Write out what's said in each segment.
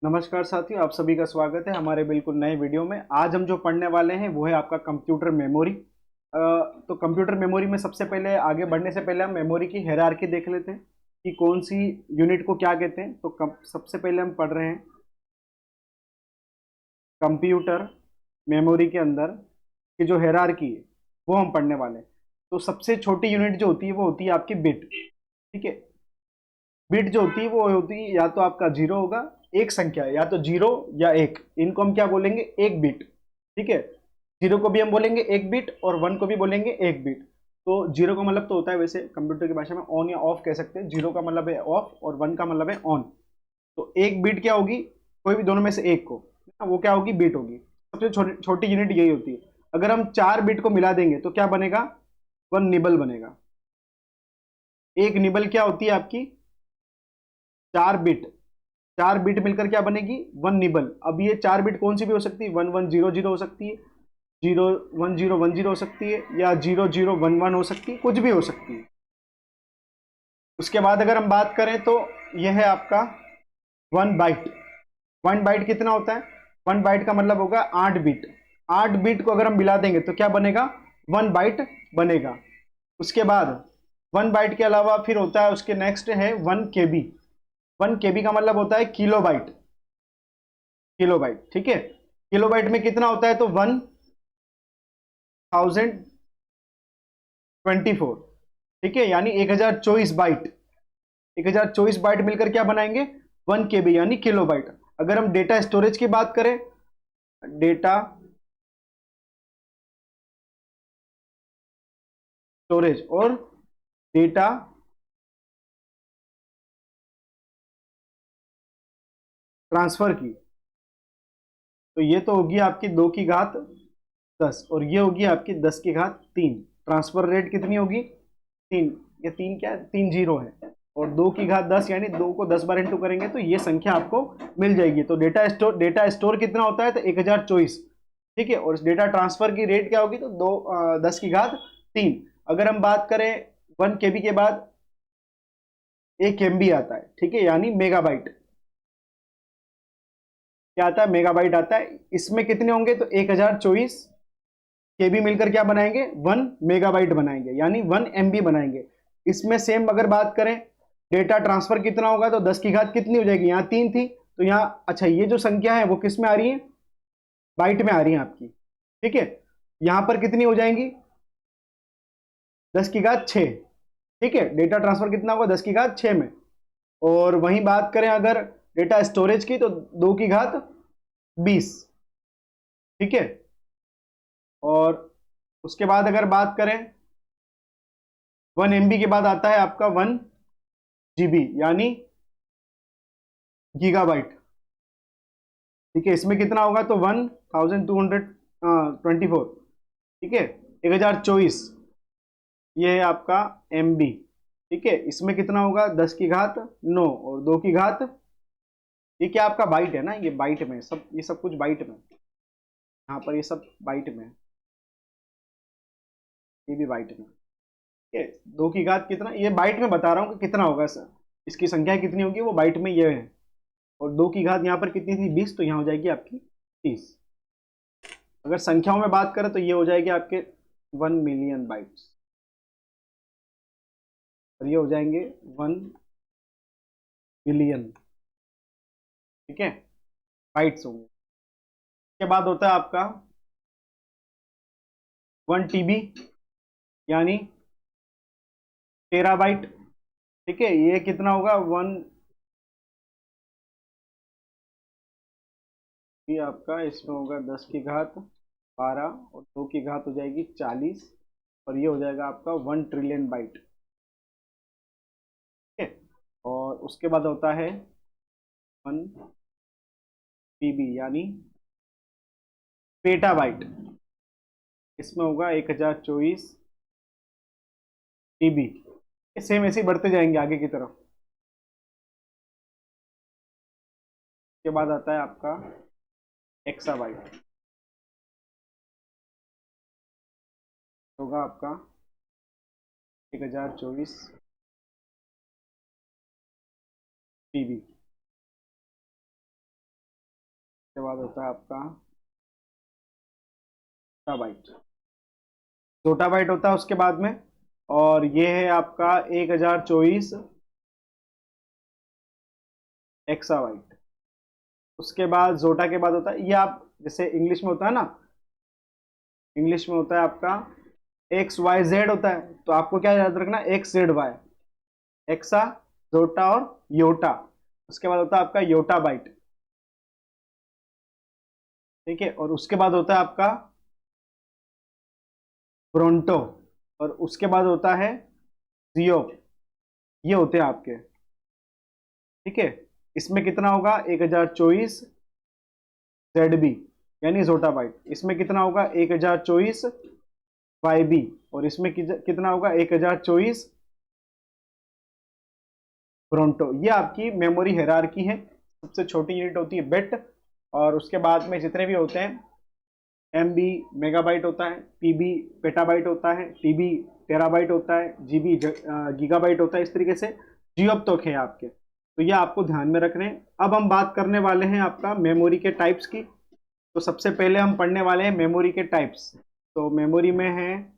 नमस्कार साथियों, आप सभी का स्वागत है हमारे बिल्कुल नए वीडियो में। आज हम जो पढ़ने वाले हैं वो है आपका कंप्यूटर मेमोरी। तो कंप्यूटर मेमोरी में सबसे पहले आगे बढ़ने से पहले हम मेमोरी की हायरार्की देख लेते हैं कि कौन सी यूनिट को क्या कहते हैं। तो सबसे पहले हम पढ़ रहे हैं कंप्यूटर मेमोरी के अंदर की जो हायरार्की है वो हम पढ़ने वाले हैं। तो सबसे छोटी यूनिट जो होती है वो होती है आपकी बिट। ठीक है, बिट जो होती है वो होती है या तो आपका जीरो होगा, एक संख्या है, या तो जीरो या एक, इनको हम क्या बोलेंगे, एक बिट। ठीक है, जीरो को भी हम बोलेंगे एक बिट और वन को भी बोलेंगे एक बिट। तो जीरो का मतलब तो होता है वैसे कंप्यूटर की भाषा में ऑन या ऑफ कह सकते हैं, जीरो का मतलब है ऑफ और वन का मतलब है ऑन। तो एक बिट क्या होगी, कोई भी दोनों में से एक को, वो क्या होगी, बिट होगी। सबसे छोटी छोटी यूनिट यही होती है। अगर हम चार बिट को मिला देंगे तो क्या बनेगा, वन निबल बनेगा। एक निबल क्या होती है आपकी, चार बिट। चार बिट मिलकर क्या बनेगी, वन निबल। अब ये चार बिट कौन सी भी हो सकती है, वन वन जीरो जीरो हो सकती है, जीरो वन जीरो हो सकती है, या जीरो जीरो वन वन हो सकती है, कुछ भी हो सकती है। उसके बाद अगर हम बात करें तो यह है आपका वन बाइट। वन बाइट कितना होता है, वन बाइट का मतलब होगा आठ बिट। आठ बिट को अगर हम मिला देंगे तो क्या बनेगा, वन बाइट बनेगा। उसके बाद वन बाइट के अलावा फिर होता है, उसके नेक्स्ट है वन केबी। वन केबी का मतलब होता है किलो बाइट। किलो बाइट, ठीक है। किलो बाइट में कितना होता है, तो 1024। ठीक है, यानी 1024 बाइट। 1024 बाइट मिलकर क्या बनाएंगे, वन केबी यानी किलो बाइट। अगर हम डेटा स्टोरेज की बात करें, डेटा स्टोरेज और डेटा ट्रांसफर की, तो ये तो होगी आपकी 2 की घात 10 और ये होगी आपकी 10 की घात 3। ट्रांसफर रेट कितनी होगी, 3। ये 3 क्या है, 3 जीरो है, और 2 की घात 10 यानी 2 को 10 बार इंटू करेंगे तो ये संख्या आपको मिल जाएगी। तो डेटा स्टोर कितना होता है, तो 1024। ठीक है, और इस डेटा ट्रांसफर की रेट क्या होगी, तो 10 की घात 3। अगर हम बात करें वन केबी के बाद एक एमबी आता है, ठीक है, यानी मेगाबाइट। क्या आता है, मेगाबाइट आता है। इसमें कितने होंगे, तो 1024 केबी मिलकर क्या बनाएंगे, 1 मेगाबाइट बनाएंगे, यानी 1 MB बनाएंगे। इसमें सेम अगर बात करें डेटा ट्रांसफर कितना होगा, तो 10 की घात कितनी हो जाएगी, यहाँ 3 थी तो यहाँ, अच्छा ये जो संख्या है वो किस में आ रही है, बाइट में आ रही है आपकी। ठीक है, यहां पर कितनी हो जाएंगी, 10 की घात 6। ठीक है, डेटा ट्रांसफर कितना होगा, 10 की घात 6 में। और वहीं बात करें अगर डेटा स्टोरेज की, तो 2 की घात 20। ठीक है, और उसके बाद अगर बात करें 1 MB के बाद आता है आपका 1 GB यानी गीगाबाइट। ठीक है, इसमें कितना होगा, तो 1224। ठीक है, 1024 ये है आपका MB। ठीक है, इसमें कितना होगा, 10 की घात 9 और 2 की घात, ये क्या आपका बाइट है ना, ये बाइट में सब, ये सब कुछ बाइट में, यहाँ पर ये सब बाइट में, ये भी बाइट में। ठीक है, 2 की घात कितना, ये बाइट में बता रहा हूँ कि कितना होगा सर, इसकी संख्या कितनी होगी वो बाइट में ये है। और 2 की घात यहाँ पर कितनी थी, 20, तो यहाँ हो जाएगी आपकी 30। अगर संख्याओं में बात करें तो ये हो जाएगी आपके 1 मिलियन बाइट्स, और ये हो जाएंगे 1 बिलियन। ठीक है, बाइट्स होंगे। इसके बाद होता है आपका 1 TB यानी टेराबाइट। ठीक है, ये कितना होगा, वन, ये आपका इसमें होगा 10 की घात 12 और 2 की घात हो जाएगी 40, और ये हो जाएगा आपका 1 ट्रिलियन बाइट। ठीक है, और उसके बाद होता है 1 TB यानी पेटाबाइट। इसमें होगा 1024 TB। सेम ऐसे ही बढ़ते जाएंगे आगे की तरफ। उसके बाद आता है आपका एक्साबाइट, होगा आपका 1024 TB। उसके बाद होता है आपका बाइट, छोटा बाइट होता है उसके बाद में। और ये है आपका 1024 एक्सा बाइट। उसके बाद जोटा के बाद होता है, ये आप जैसे इंग्लिश में होता है ना, इंग्लिश में होता है आपका एक्स वाई जेड होता है, तो आपको क्या याद रखना, एक्स जेड वाई, एक्सा, जोटा और योटा। उसके बाद होता है आपका योटा बाइट, ठीक है। और उसके बाद होता है आपका ब्रोंटो, और उसके बाद होता है जियो। ये होते हैं आपके, ठीक है। इसमें कितना होगा, 1024 जेड बी, यानी जोटा बाइट। इसमें कितना होगा, 1024 वाई बी। और इसमें कितना होगा, 1024 ब्रोंटो। ये आपकी मेमोरी हायरार्की है। सबसे छोटी यूनिट होती है बिट, और उसके बाद में जितने भी होते हैं, एम बी मेगाबाइट होता है, पीबी पेटाबाइट होता है, टीबी टेराबाइट होता है, जीबी गीगाबाइट होता है। इस तरीके से जियोप तक है आपके, तो ये आपको ध्यान में रखने हैं। अब हम बात करने वाले हैं आपका मेमोरी के टाइप्स की। तो सबसे पहले हम पढ़ने वाले हैं मेमोरी के टाइप्स। तो मेमोरी में है,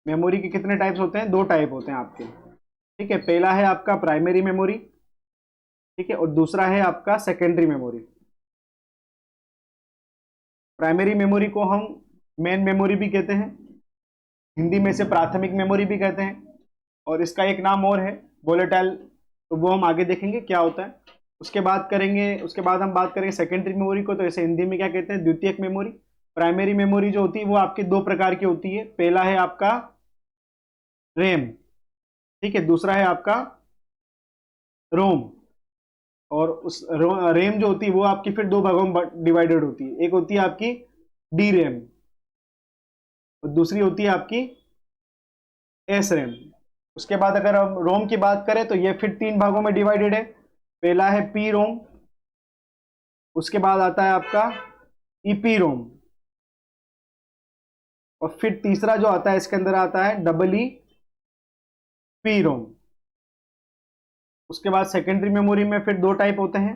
मेमोरी के कितने टाइप्स होते हैं, दो टाइप होते हैं आपके, ठीक है। पहला है आपका प्राइमरी मेमोरी, ठीक है, और दूसरा है आपका सेकेंडरी मेमोरी। प्राइमरी मेमोरी को हम मेन मेमोरी भी कहते हैं, हिंदी में से प्राथमिक मेमोरी भी कहते हैं, और इसका एक नाम और है वोलेटाइल, तो वो हम आगे देखेंगे क्या होता है। उसके बाद हम बात करेंगे सेकेंडरी मेमोरी को, तो इसे हिंदी में क्या कहते हैं, द्वितीयक मेमोरी। प्राइमरी मेमोरी जो होती है वो आपकी दो प्रकार की होती है, पहला है आपका रैम, ठीक है, दूसरा है आपका रोम। और उस रैम जो होती है वो आपकी फिर दो भागों में डिवाइडेड होती है, एक होती है आपकी डी रैम, और दूसरी होती है आपकी एस रैम। उसके बाद अगर हम रोम की बात करें तो ये फिर तीन भागों में डिवाइडेड है। पहला है पी रोम, उसके बाद आता है आपका ईपी रोम, और फिर तीसरा जो आता है इसके अंदर आता है डबल ई पी रोम। उसके बाद सेकेंडरी मेमोरी में फिर दो टाइप होते हैं,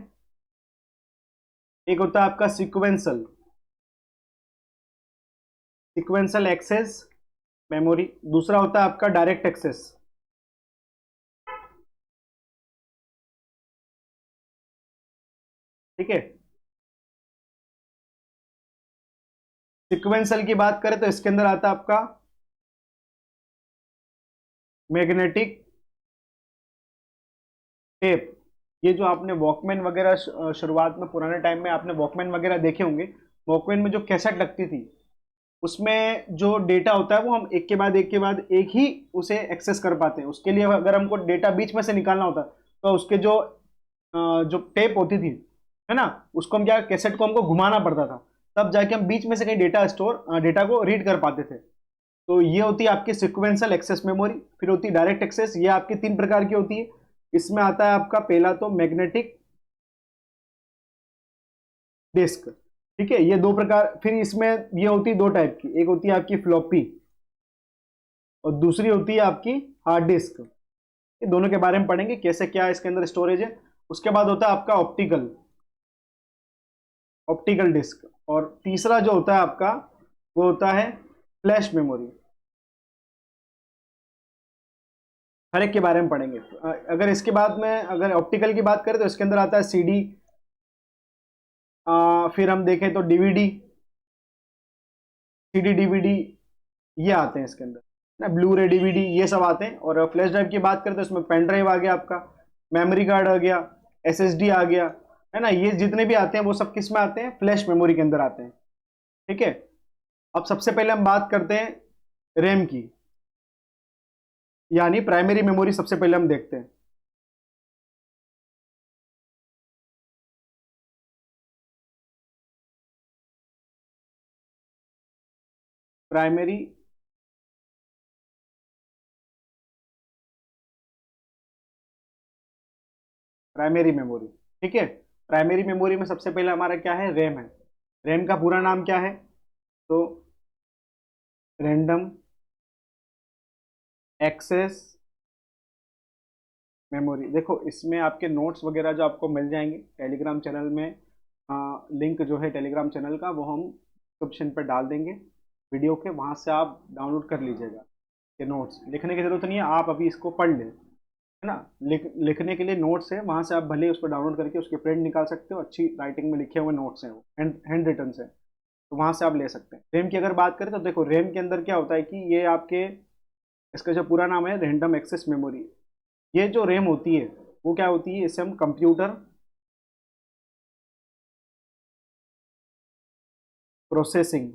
एक होता है आपका सिक्वेंसल, सिक्वेंसल एक्सेस मेमोरी, दूसरा होता है आपका डायरेक्ट एक्सेस, ठीक है। सिक्वेंसल की बात करें तो इसके अंदर आता है आपका मैग्नेटिक टेप। ये जो आपने वॉकमैन वगैरह शुरुआत में पुराने टाइम में आपने वॉकमैन वगैरह देखे होंगे, वॉकमैन में जो कैसेट लगती थी, उसमें जो डेटा होता है वो हम एक के बाद एक के बाद एक ही उसे एक्सेस कर पाते हैं। उसके लिए अगर हमको डेटा बीच में से निकालना होता तो उसके जो टेप होती थी, है ना, उसको हम क्या, कैसेट को हमको घुमाना पड़ता था, तब जाके हम बीच में से कहीं डेटा को रीड कर पाते थे। तो ये होती है आपकी सिक्वेंशियल एक्सेस मेमोरी। फिर होती है डायरेक्ट एक्सेस, ये आपकी तीन प्रकार की होती है। इसमें आता है आपका पहला तो मैग्नेटिक डिस्क, ठीक है, ये दो प्रकार। फिर इसमें ये होती है दो टाइप की, एक होती है आपकी फ्लॉपी और दूसरी होती है आपकी हार्ड डिस्क। ये दोनों के बारे में पढ़ेंगे कैसे क्या इसके अंदर स्टोरेज है। उसके बाद होता है आपका ऑप्टिकल ऑप्टिकल डिस्क, और तीसरा जो होता है आपका वो होता है फ्लैश मेमोरी। हर एक के बारे में पढ़ेंगे। अगर इसके बाद में अगर ऑप्टिकल की बात करें तो इसके अंदर आता है सीडी, फिर हम देखें तो डीवीडी, सीडी डीवीडी, ये आते हैं इसके अंदर ना, ब्लू रे डीवीडी, ये सब आते हैं। और फ्लैश ड्राइव की बात करें तो इसमें पेन ड्राइव आ गया आपका, मेमोरी कार्ड आ गया, एसएसडी आ गया, है ना। ये जितने भी आते हैं वो सब किस में आते हैं, फ्लैश मेमोरी के अंदर आते हैं, ठीक है। अब सबसे पहले हम बात करते हैं रैम की, यानी प्राइमरी मेमोरी सबसे पहले हम देखते हैं। प्राइमरी प्राइमरी मेमोरी, ठीक है। प्राइमरी मेमोरी में सबसे पहले हमारा क्या है, रैम है। रैम का पूरा नाम क्या है, तो रैंडम एक्सेस मेमोरी, देखो इसमें आपके नोट्स वगैरह जो आपको मिल जाएंगे टेलीग्राम चैनल में। लिंक जो है टेलीग्राम चैनल का वो हम डिस्क्रिप्शन पर डाल देंगे वीडियो के, वहाँ से आप डाउनलोड कर लीजिएगा। ये नोट्स लिखने की ज़रूरत नहीं है, आप अभी इसको पढ़ लें, है ना। लिखने के लिए नोट्स है, वहाँ से आप भले उसको डाउनलोड करके उसके प्रिंट निकाल सकते हो, अच्छी राइटिंग में लिखे हुए नोट्स हैं वो, हैंड रिटन से, तो वहाँ से आप ले सकते हैं। रैम की अगर बात करें तो देखो रैम के अंदर क्या होता है कि ये आपके, इसका जो पूरा नाम है रैंडम एक्सेस मेमोरी। ये जो रैम होती है वो क्या होती है, इसे हम कंप्यूटर प्रोसेसिंग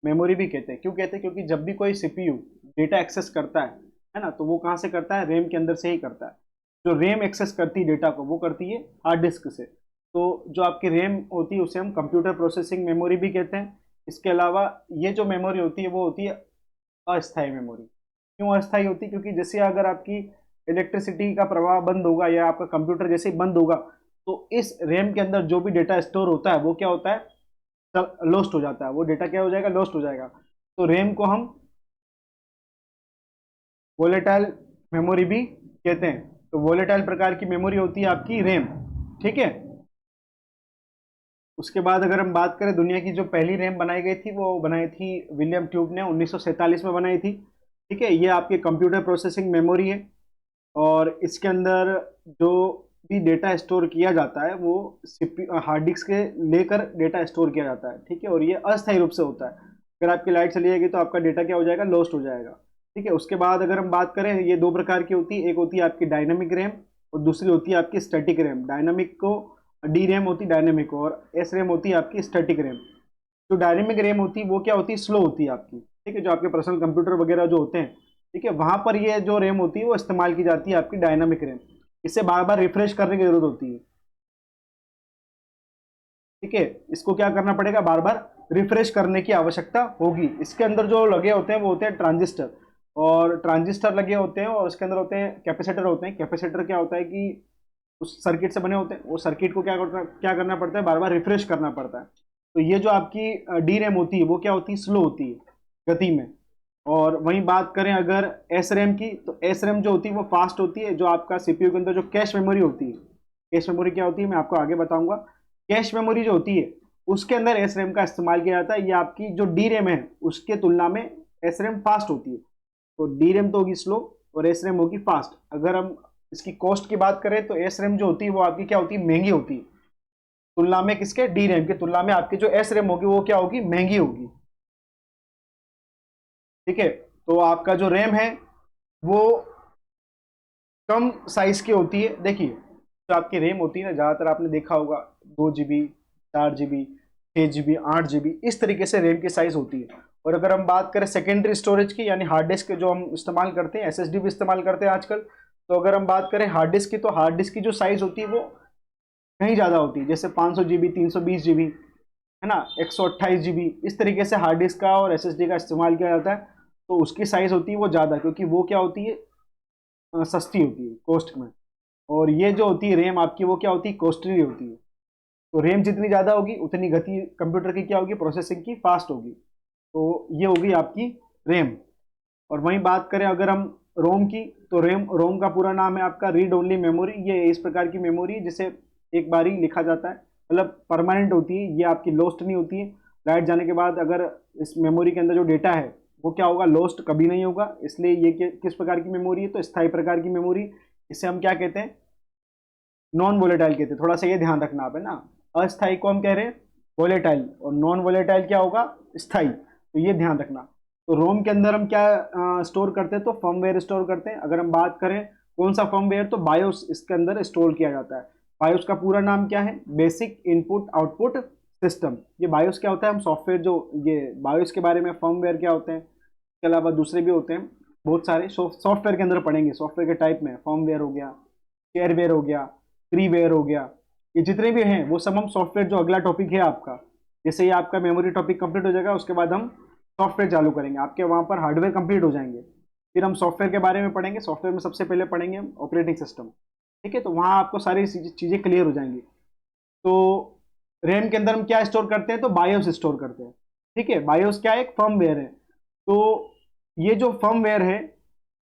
मेमोरी भी कहते हैं। क्यों कहते हैं, क्योंकि जब भी कोई सीपीयू डेटा एक्सेस करता है ना, तो वो कहाँ से करता है, रैम के अंदर से ही करता है। जो रैम एक्सेस करती है डेटा को वो करती है हार्ड डिस्क से। तो जो आपकी रैम होती है उसे हम कंप्यूटर प्रोसेसिंग मेमोरी भी कहते हैं। इसके अलावा ये जो मेमोरी होती है वो होती है अस्थायी मेमोरी। क्यों अस्थायी होती है, क्योंकि जैसे अगर आपकी इलेक्ट्रिसिटी का प्रवाह बंद होगा या आपका कंप्यूटर जैसे ही बंद होगा, तो इस रैम के अंदर जो भी डेटा स्टोर होता है वो क्या होता है, लॉस्ट हो जाता है। वो डेटा क्या हो जाएगा, लॉस्ट हो जाएगा। तो रैम को हम वोलेटाइल मेमोरी भी कहते हैं। तो वोलेटाइल प्रकार की मेमोरी होती है आपकी रैम, ठीक है। उसके बाद अगर हम बात करें, दुनिया की जो पहली रैम बनाई गई थी वो बनाई थी विलियम ट्यूब ने 1947 में बनाई थी, ठीक है। ये आपके कंप्यूटर प्रोसेसिंग मेमोरी है, और इसके अंदर जो भी डेटा स्टोर किया जाता है वो हार्ड डिस्क के लेकर डेटा स्टोर किया जाता है, ठीक है। और ये अस्थायी रूप से होता है। अगर आपकी लाइट चली जाएगी तो आपका डेटा क्या हो जाएगा, लॉस्ट हो जाएगा, ठीक है। उसके बाद अगर हम बात करें, ये दो प्रकार की होती है, एक होती है आपकी डायनामिक रैम और दूसरी होती है आपकी स्टैटिक रैम। डायनामिक को डी रैम होती है डायनामिक, और एस रैम होती है आपकी स्टैटिक रैम। जो डायनेमिक रैम होती है वो क्या होती है, स्लो होती है आपकी, ठीक है। जो आपके पर्सनल कंप्यूटर वगैरह जो होते हैं, ठीक है, वहां पर ये जो रैम होती है वो इस्तेमाल की जाती है आपकी डायनामिक रैम। इसे बार बार रिफ्रेश करने की जरूरत होती है, ठीक है। इसको क्या करना पड़ेगा, बार बार रिफ्रेश करने की आवश्यकता होगी। इसके अंदर जो लगे होते हैं वो होते हैं ट्रांजिस्टर, और ट्रांजिस्टर लगे होते हैं, और उसके अंदर होते हैं कैपेसिटर होते हैं। कैपेसिटर क्या होता है कि उस सर्किट से बने होते हैं, वो सर्किट को क्या करना पड़ता है, बार बार रिफ्रेश करना पड़ता है। तो ये जो आपकी डी रैम होती है वो क्या होती है, स्लो होती है गति में। और वहीं बात करें अगर एस रैम की, तो एस रैम जो होती है वो फास्ट होती है। जो आपका सीपीयू के अंदर जो कैश मेमोरी होती है, कैश मेमोरी क्या होती है मैं आपको आगे बताऊंगा। कैश मेमोरी जो होती है उसके अंदर एस रैम का इस्तेमाल किया जाता है। ये आपकी जो डी रैम है उसके तुलना में एस रैम फास्ट होती है। तो डी रैम तो होगी स्लो और एस रैम होगी फास्ट। अगर हम इसकी कॉस्ट की बात करें तो एस रैम जो होती है वो आपकी क्या होती है, महंगी होती है, तुलना में किसके, डी रैम की तुलना में आपकी जो एस रैम होगी वो क्या होगी, महंगी होगी, ठीक है। तो आपका जो रैम है वो कम साइज की होती है। देखिए जो आपकी रैम होती है ना, ज़्यादातर आपने देखा होगा 2 GB, 4 GB, 6 GB, 8 GB, इस तरीके से रैम की साइज होती है। और अगर हम बात करें सेकेंडरी स्टोरेज की, यानी हार्ड डिस्क जो हम इस्तेमाल करते हैं, एसएसडी भी इस्तेमाल करते हैं आजकल, तो अगर हम बात करें हार्ड डिस्क की, तो हार्ड डिस्क की जो साइज होती है वो कहीं ज़्यादा होती है। जैसे 500 GB, 320 GB, है ना, 128 GB, इस तरीके से हार्ड डिस्क का और एसएसडी का इस्तेमाल किया जाता है। तो उसकी साइज होती है वो ज़्यादा, क्योंकि वो क्या होती है, सस्ती होती है कॉस्ट में। और ये जो होती है रैम आपकी वो क्या होती है, कॉस्टली होती है। तो रैम जितनी ज़्यादा होगी उतनी गति कंप्यूटर की क्या होगी, प्रोसेसिंग की फास्ट होगी। तो ये होगी आपकी रैम। और वहीं बात करें अगर हम रोम की, तो रोम का पूरा नाम है आपका रीड ओनली मेमोरी। ये इस प्रकार की मेमोरी है जिसे एक बार ही लिखा जाता है, मतलब परमानेंट होती है, ये आपकी लॉस्ट नहीं होती है। लाइट जाने के बाद अगर इस मेमोरी के अंदर जो डेटा है वो क्या होगा, लॉस्ट कभी नहीं होगा। इसलिए ये किस प्रकार की मेमोरी है, तो स्थायी प्रकार की मेमोरी। इसे हम क्या कहते हैं, नॉन वोलेटाइल कहते हैं। थोड़ा सा ये ध्यान रखना आप, है ना। अस्थाई को हम कह रहे हैं वोलेटाइल, और नॉन वोलेटाइल क्या होगा, स्थाई। तो ये ध्यान रखना। तो रोम के अंदर हम क्या स्टोर करते हैं, तो फर्मवेयर स्टोर करते हैं। अगर हम बात करें कौन सा फर्मवेयर, तो बायोस इसके अंदर स्टोर किया जाता है। बायोस का पूरा नाम क्या है, बेसिक इनपुट आउटपुट सिस्टम। ये बायोस क्या होता है, हम सॉफ्टवेयर जो ये बायोस के बारे में, फर्मवेयर क्या होते हैं, इसके अलावा दूसरे भी होते हैं बहुत सारे, सॉफ्टवेयर के अंदर पढ़ेंगे। सॉफ्टवेयर के टाइप में फर्मवेयर हो गया, शेयरवेयर हो गया, फ्रीवेयर हो गया, ये जितने भी हैं वो सब हम सॉफ्टवेयर, जो अगला टॉपिक है आपका, जैसे ये आपका मेमोरी टॉपिक कंप्लीट हो जाएगा उसके बाद हम सॉफ्टवेयर चालू करेंगे। आपके वहाँ पर हार्डवेयर कंप्लीट हो जाएंगे, फिर हम सॉफ्टवेयर के बारे में पढ़ेंगे। सॉफ्टवेयर में सबसे पहले पढ़ेंगे हम ऑपरेटिंग सिस्टम, ठीक है। तो वहाँ आपको सारी चीज़ें क्लियर हो जाएंगी। तो रैम के अंदर हम क्या स्टोर करते हैं, तो बायोस स्टोर करते हैं। ठीक है, बायोस क्या है, एक फर्मवेयर है। तो ये जो फर्मवेयर है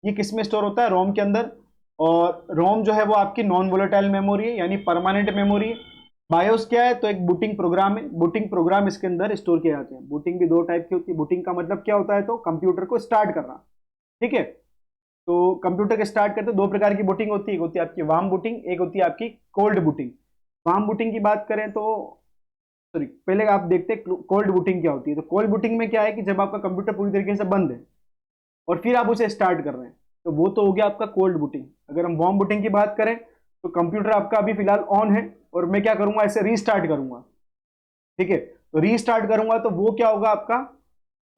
ये किस में स्टोर होता है, रोम के अंदर। और रोम जो है वो आपकी नॉन वोलेटाइल मेमोरी है, यानी परमानेंट मेमोरी है। बायोस क्या है, तो एक बूटिंग प्रोग्राम है। बूटिंग प्रोग्राम इसके अंदर स्टोर किए जाते हैं। बूटिंग भी दो टाइप की होती है। बूटिंग का मतलब क्या होता है, तो कंप्यूटर को स्टार्ट करना। ठीक है, तो कंप्यूटर के स्टार्ट करते दो प्रकार की बूटिंग होती है, एक होती है आपकी वार्म बूटिंग, एक होती है आपकी कोल्ड बूटिंग। वार्म बूटिंग की बात करें तो, सॉरी, पहले आप देखते हैं कोल्ड बूटिंग क्या होती है। तो कोल्ड बूटिंग में क्या है कि जब आपका कंप्यूटर पूरी तरीके से बंद है और फिर आप उसे स्टार्ट कर रहे हैं, तो वो तो हो गया आपका कोल्ड बूटिंग। अगर हम वार्म बूटिंग की बात करें तो कंप्यूटर आपका अभी फिलहाल ऑन है और मैं क्या करूंगा, इसे रीस्टार्ट करूंगा। ठीक है, तो रीस्टार्ट करूंगा तो वो क्या होगा आपका,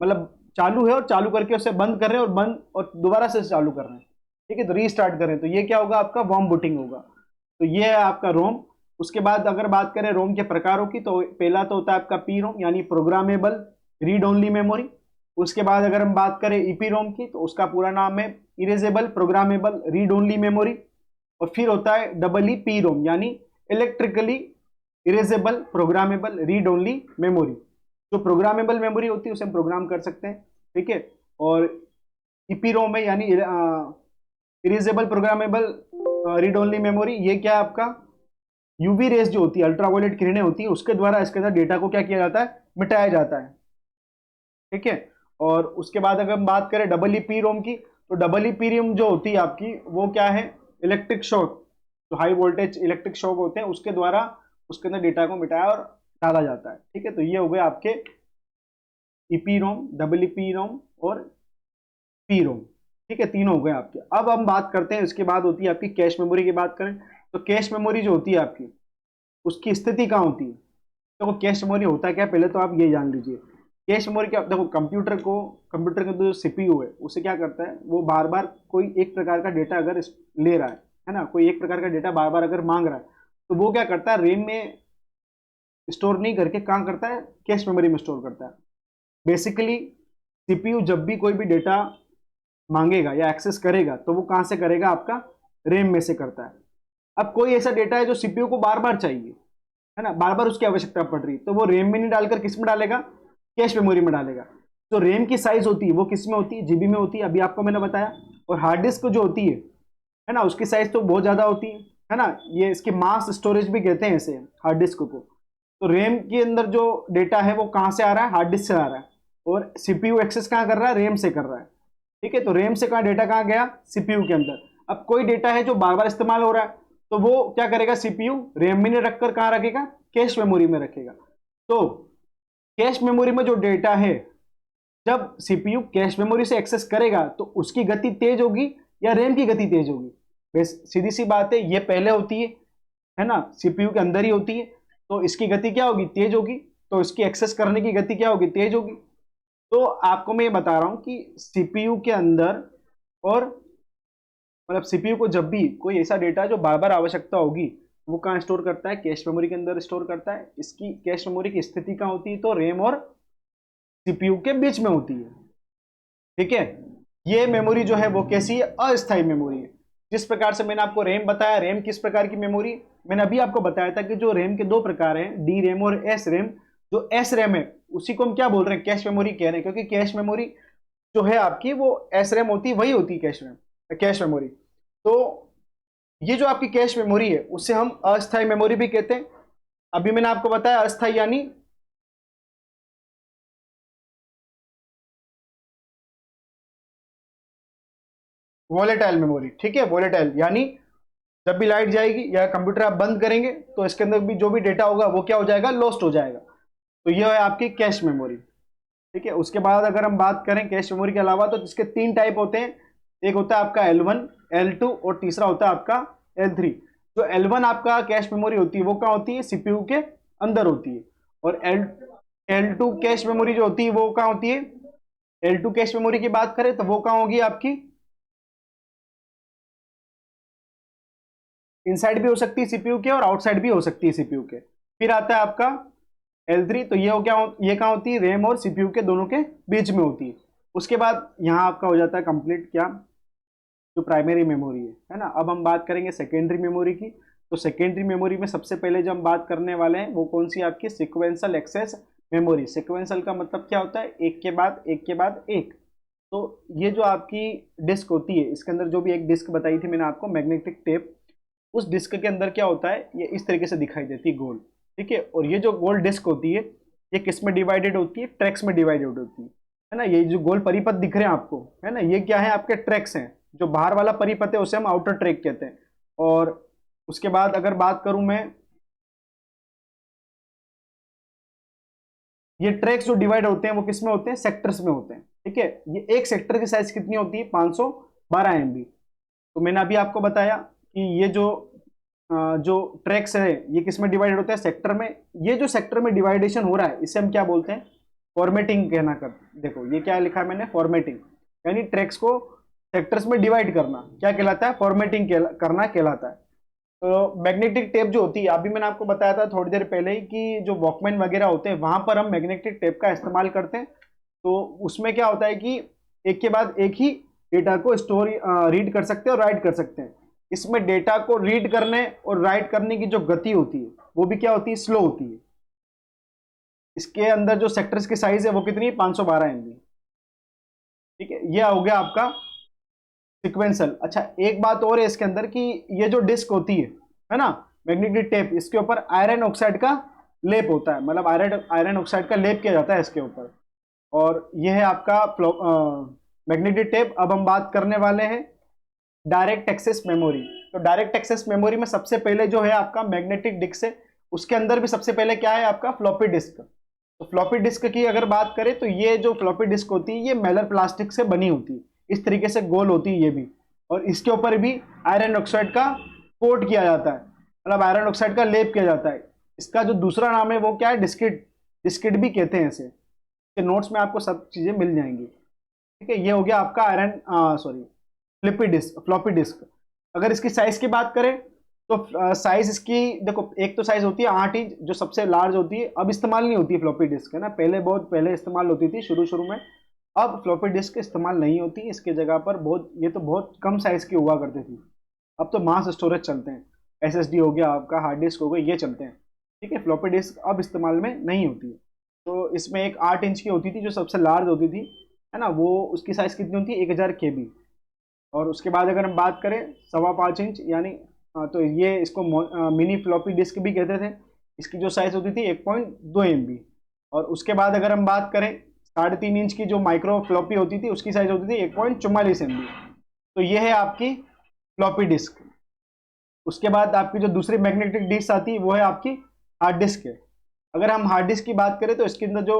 मतलब चालू है और चालू करके उसे बंद कर रहे हैं और बंद और दोबारा से चालू कर रहे हैं। ठीक है, तो रीस्टार्ट करें तो ये क्या होगा, आपका वार्म बूटिंग होगा। तो ये है आपका रोम। उसके बाद अगर बात करें रोम के प्रकारों की, तो पहला तो होता है आपका पी रोम, यानी प्रोग्रामेबल रीड ओनली मेमोरी। उसके बाद अगर हम बात करें ईपी रोम की, तो उसका पूरा नाम है erasable programmable read only memory. और फिर होता है डबल ई पी रोम, यानी electrically erasable programmable read only memory. जो प्रोग्रामेबल मेमोरी होती है उसे हम प्रोग्राम कर सकते हैं। ठीक है, और ईपी रोम है यानी erasable programmable read only memory. ये क्या है आपका, यूवी रेस जो होती है, अल्ट्रावायलेट किरणें होती है, उसके द्वारा इसके अंदर डेटा को क्या किया जाता है, मिटाया जाता है। ठीक है, और उसके बाद अगर हम बात करें डबल ई पी रोम की, तो डबल ई पी रोम जो होती है आपकी, वो क्या है, इलेक्ट्रिक शॉक, जो हाई वोल्टेज इलेक्ट्रिक शॉक होते हैं उसके द्वारा उसके अंदर डेटा को मिटाया और डाला जाता है। ठीक है, तो ये हो गए आपके ईपी रोम, डबल ई पी रोम और पी रोम। ठीक है, तीनों हो गए आपके। अब हम बात करते हैं, इसके बाद होती है आपकी कैश मेमोरी की बात करें, तो कैश मेमोरी जो होती है आपकी, उसकी स्थिति कहाँ होती है। देखो कैश मेमोरी होता क्या है, पहले तो आप ये जान लीजिए। कैश मेमोरी क्या, देखो कंप्यूटर का जो सीपीयू है उसे क्या करता है, वो बार बार कोई एक प्रकार का डेटा अगर ले रहा है ना, कोई एक प्रकार का डेटा बार बार अगर मांग रहा है, तो वो क्या करता है, रैम में स्टोर नहीं करके कहाँ करता है, कैश मेमोरी में स्टोर करता है। बेसिकली सीपीयू जब भी कोई भी डेटा मांगेगा या एक्सेस करेगा, तो वो कहाँ से करेगा, आपका रैम में से करता है। अब कोई ऐसा डेटा है जो सीपीयू को बार बार चाहिए, है ना, बार बार उसकी आवश्यकता पड़ रही, तो वो रैम में नहीं डालकर किस में डालेगा, कैश मेमोरी में डालेगा। तो रैम की साइज होती है वो किस में होती है, जीबी में होती है, अभी आपको मैंने बताया। और हार्ड डिस्क जो होती है ना, उसकी साइज तो बहुत ज्यादा होती है ना, ये इसकी मास स्टोरेज भी कहते हैं इसे, हार्ड डिस्क को। तो रैम के अंदर जो डेटा है वो कहाँ से आ रहा है, हार्ड डिस्क से आ रहा है, और सीपीयू एक्सेस कहाँ कर रहा है, रैम से कर रहा है। ठीक है, तो रैम से कहाँ डेटा कहाँ गया, सीपीयू के अंदर। अब कोई डेटा है जो बार बार इस्तेमाल हो रहा है, तो वो क्या करेगा, सीपीयू रैम में नहीं रखकर कहाँ रखेगा, कैश मेमोरी में रखेगा। तो कैश मेमोरी में जो डेटा है, जब सीपीयू कैश मेमोरी से एक्सेस करेगा तो उसकी गति तेज होगी या रैम की गति तेज होगी। बस सीधी सी बात है, ये पहले होती है ना, सीपीयू के अंदर ही होती है, तो इसकी गति क्या होगी, तेज होगी। तो इसकी एक्सेस करने की गति क्या होगी, तेज होगी। तो आपको मैं ये बता रहा हूं कि सीपीयू के अंदर, और मतलब सीपीयू को जब भी कोई ऐसा डेटा जो बार बार आवश्यकता होगी, वो कहाँ स्टोर करता है, कैश मेमोरी के अंदर स्टोर करता है। इसकी कैश मेमोरी की स्थिति कहाँ होती है, तो रैम और सीपीयू के बीच में होती है। ठीक है, ये मेमोरी जो है वो कैसी है, अस्थायी मेमोरी है। जिस प्रकार से मैंने आपको रैम बताया, रैम किस प्रकार की मेमोरी, मैंने अभी आपको बताया था कि जो रैम के दो प्रकार हैं, डी रैम और एस रैम। जो एस रैम है उसी को हम क्या बोल रहे हैं, कैश मेमोरी कह रहे हैं, क्योंकि कैश मेमोरी जो है आपकी वो एस रैम होती है, वही होती है कैश मेमोरी। तो ये जो आपकी कैश मेमोरी है उसे हम अस्थायी मेमोरी भी कहते हैं। अभी मैंने आपको बताया अस्थायी यानी वॉलेटाइल मेमोरी। ठीक है, वॉलेटाइल यानी जब भी लाइट जाएगी या कंप्यूटर आप बंद करेंगे तो इसके अंदर भी जो भी डेटा होगा वो क्या हो जाएगा, लॉस्ट हो जाएगा। तो ये है आपकी कैश मेमोरी। ठीक है, उसके बाद अगर हम बात करें कैश मेमोरी के अलावा, तो इसके तीन टाइप होते हैं। एक होता है आपका L1, L2 और तीसरा होता है आपका L3। जो L1 आपका कैश मेमोरी होती है वो कहाँ होती है, सीपीयू के अंदर होती है। और L2 कैश मेमोरी जो होती है वो कहाँ होती है, L2 कैश मेमोरी की बात करें तो वो कहाँ होगी आपकी, इनसाइड भी हो सकती है सीपीयू के और आउटसाइड भी हो सकती है सीपीयू के। फिर आता है आपका L3, तो ये हो क्या ये कहाँ होती है, रैम और सीपीयू के दोनों के बीच में होती है। उसके बाद यहाँ आपका हो जाता है कंप्लीट क्या, जो प्राइमरी मेमोरी है ना। अब हम बात करेंगे सेकेंडरी मेमोरी की। तो सेकेंडरी मेमोरी में सबसे पहले जो हम बात करने वाले हैं वो कौन सी आपकी सिक्वेंशियल एक्सेस मेमोरी। सिक्वेंशियल का मतलब क्या होता है, एक के बाद एक के बाद एक। तो ये जो आपकी डिस्क होती है, इसके अंदर जो भी एक डिस्क बताई थी मैंने आपको मैग्नेटिक टेप, उस डिस्क के अंदर क्या होता है, ये इस तरीके से दिखाई देती है गोल, ठीक है। और ये जो गोल डिस्क होती है ये किस में डिवाइडेड होती है, ट्रैक्स में डिवाइडेड होती है ना। ये जो गोल परिपथ दिख रहे हैं आपको, है ना, ये क्या है, आपके ट्रैक्स हैं। जो बाहर वाला परिपथ है उसे हम आउटर ट्रैक कहते हैं। और उसके बाद अगर बात करूं मैं, ये ट्रैक्स जो डिवाइड होते हैं वो किस में होते हैं, सेक्टर्स में होते हैं, ठीक है। ये एक सेक्टर की साइज कितनी होती है, 512 MB। तो मैंने अभी आपको बताया कि ये जो ट्रैक्स है ये किस में डिवाइडेड होता है, सेक्टर में। ये जो सेक्टर में डिवाइडेशन हो रहा है इसे हम क्या बोलते हैं, फॉर्मेटिंग कहना कर। देखो ये क्या लिखा है मैंने, फॉर्मेटिंग, यानी ट्रैक्स को सेक्टर्स में डिवाइड करना क्या कहलाता है, फॉर्मेटिंग करना कहलाता है। तो मैग्नेटिक टेप जो होती है, अभी मैंने आपको बताया था थोड़ी देर पहले ही कि जो वॉकमैन वगैरह होते हैं वहां पर हम मैग्नेटिक टेप का इस्तेमाल करते हैं। तो उसमें क्या होता है कि एक के बाद एक ही डेटा को स्टोर रीड कर सकते हैं और राइट कर सकते हैं। इसमें डेटा को रीड करने और राइट करने की जो गति होती है वो भी क्या होती है, स्लो होती है। इसके अंदर जो सेक्टर्स की साइज है वो कितनी है, 512 MB, ठीक है। यह हो गया आपका सिक्वेंसल। अच्छा एक बात और है इसके अंदर कि ये जो डिस्क होती है ना, मैग्नेटिक टेप, इसके ऊपर आयरन ऑक्साइड का लेप होता है, मतलब आयरन ऑक्साइड का लेप किया जाता है इसके ऊपर। और यह है आपका मैग्नेटिक टेप। अब हम बात करने वाले हैं डायरेक्ट एक्सेस मेमोरी। तो डायरेक्ट एक्सेस मेमोरी में सबसे पहले जो है आपका मैग्नेटिक डिस्क है, उसके अंदर भी सबसे पहले क्या है आपका, फ्लॉपी डिस्क। तो फ्लॉपी डिस्क की अगर बात करें तो ये जो फ्लॉपी डिस्क होती है ये मेलर प्लास्टिक से बनी होती है, इस तरीके से गोल होती है ये भी। और इसके ऊपर भी आयरन ऑक्साइड का कोट किया जाता है, मतलब आयरन ऑक्साइड का लेप किया जाता है। इसका जो दूसरा नाम है वो क्या है, डिस्किट, डिस्किट भी कहते हैं इसे। इसके नोट्स में आपको सब चीजें मिल जाएंगी, ठीक है। ये हो गया आपका iron sorry flippy disk, floppy disk. अगर इसकी साइज की बात करें तो साइज इसकी देखो, एक तो साइज होती है 8 इंच जो सबसे लार्ज होती है। अब इस्तेमाल नहीं होती है फ्लॉपी डिस्क, है ना, पहले बहुत पहले इस्तेमाल होती थी शुरू शुरू में। अब फ्लॉपी डिस्क इस्तेमाल नहीं होती, इसके जगह पर बहुत, ये तो बहुत कम साइज की हुआ करती थी। अब तो मास स्टोरेज चलते हैं, SSD हो गया आपका, हार्ड डिस्क हो गया, ये चलते हैं, ठीक है। फ्लॉपी डिस्क अब इस्तेमाल में नहीं होती है। तो इसमें एक 8 इंच की होती थी जो सबसे लार्ज होती थी, है ना, वो उसकी साइज कितनी होती है, 1000 KB। और उसके बाद अगर हम बात करें 5.25 इंच यानी तो ये इसको मिनी फ्लॉपी डिस्क भी कहते थे। इसकी जो साइज होती थी 1.2 MB। और उसके बाद अगर हम बात करें 3.5 इंच की जो माइक्रो फ्लॉपी होती थी उसकी साइज होती थी 1.44 MB। तो ये है आपकी फ्लॉपी डिस्क। उसके बाद आपकी जो दूसरी मैग्नेटिक डिस्क आती है वो है आपकी हार्ड डिस्क है। अगर हम हार्ड डिस्क की बात करें तो इसके अंदर जो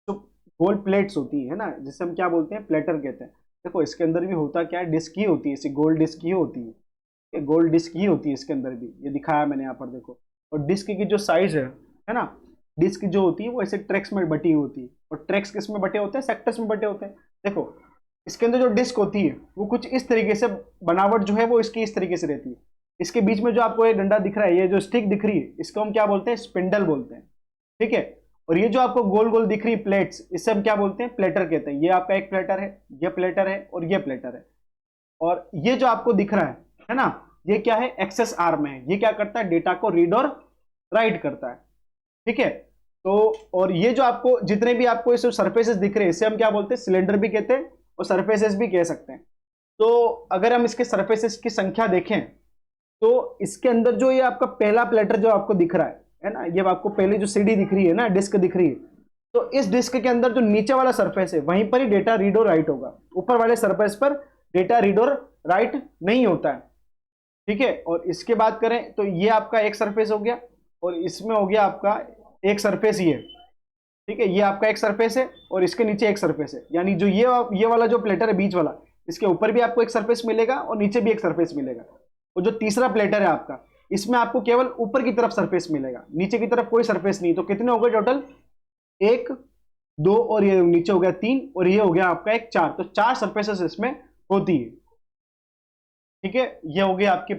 जो गोल प्लेट्स होती है ना, जिसे हम क्या बोलते हैं, प्लेटर कहते हैं। देखो इसके अंदर भी होता क्या है, डिस्क ही होती है, इसी गोल्ड डिस्क ही होती है, ये गोल्ड डिस्क ही होती है इसके अंदर भी, ये दिखाया मैंने यहाँ पर देखो। और डिस्क की जो साइज है ना, डिस्क जो होती है वो ऐसे ट्रैक्स में बटी होती है। और ट्रैक्स किस में बटे होते हैं, सेक्टर्स में बटे होते हैं। देखो इसके अंदर जो डिस्क होती है वो कुछ इस तरीके से, बनावट जो है वो इसकी इस तरीके से रहती है। इसके बीच में जो आपको ये डंडा दिख रहा है, ये जो स्टिक दिख रही है, इसको हम क्या बोलते हैं, स्पिंडल बोलते हैं, ठीक है। और ये जो आपको गोल गोल दिख रही प्लेट्स, इससे हम क्या बोलते हैं, प्लेटर कहते हैं। ये आपका एक प्लेटर है, ये प्लेटर है और ये प्लेटर है। और ये जो आपको दिख रहा है ना, ये क्या है, एक्सेस आर्म है। ये क्या करता है, डेटा को रीड और राइट करता है, ठीक है। तो और ये जो आपको जितने भी आपको इस सरफेसेस दिख रहे हैं इसे हम क्या बोलते हैं, सिलेंडर भी कहते हैं और सरफेसेस भी कह सकते हैं। तो अगर हम इसके सरफेसेस की संख्या देखें तो इसके अंदर जो ये आपका पहला प्लेटर जो आपको दिख रहा है ना, ये आपको पहले जो सीडी दिख रही है ना, डिस्क दिख रही है, तो इस डिस्क के अंदर जो नीचे वाला सरफेस है वहीं पर ही डेटा रीड और राइट होगा। ऊपर वाले सरफेस पर डेटा रीड और राइट नहीं होता है, ठीक है। और इसके बात करें तो ये आपका एक सरफेस हो गया और इसमें हो गया आपका एक सरफेस ये, ठीक है। ये आपका एक सरफेस है और इसके नीचे एक सरफेस है, यानी जो ये वाला जो प्लेटर है बीच वाला, इसके ऊपर भी आपको एक सरफेस मिलेगा और नीचे भी एक सरफेस मिलेगा। और जो तीसरा प्लेटर है आपका, इसमें आपको केवल ऊपर की तरफ सरफेस मिलेगा, नीचे की तरफ कोई सरफेस नहीं। तो कितने हो गए टोटल, एक, दो और ये नीचे हो गया 3 और ये हो गया आपका एक 4। तो 4 सरफेसेस इसमें होती है, ठीक है। ये हो गया आपकी